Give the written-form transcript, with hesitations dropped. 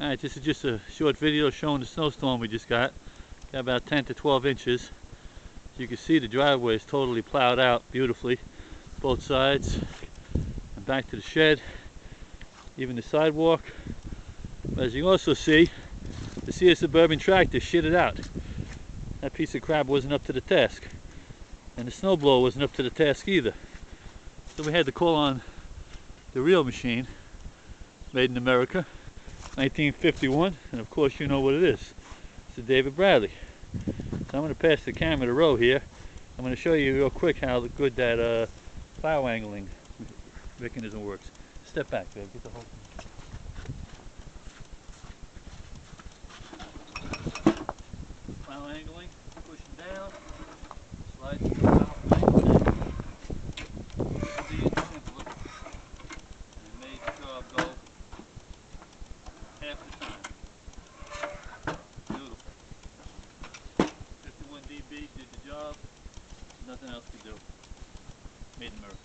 Alright, this is just a short video showing the snowstorm we just got. Got about 10 to 12 inches. As you can see, the driveway is totally plowed out beautifully, both sides. And back to the shed, even the sidewalk. But as you also see, the Sears Suburban tractor shitted out. That piece of crap wasn't up to the task. And the snowblower wasn't up to the task either. So we had to call on the real machine, made in America, 1951, and of course you know what it is. It's the David Bradley. So I'm going to pass the camera to Roe here. I'm going to show you real quick how good that plow angling mechanism works. Step back, babe. Get the whole thing. Plow angling, pushing down, sliding the plow angling. Easy and simple. And it made the job go half the time. Beautiful. 51 dB did the job. Nothing else to do. Made in America.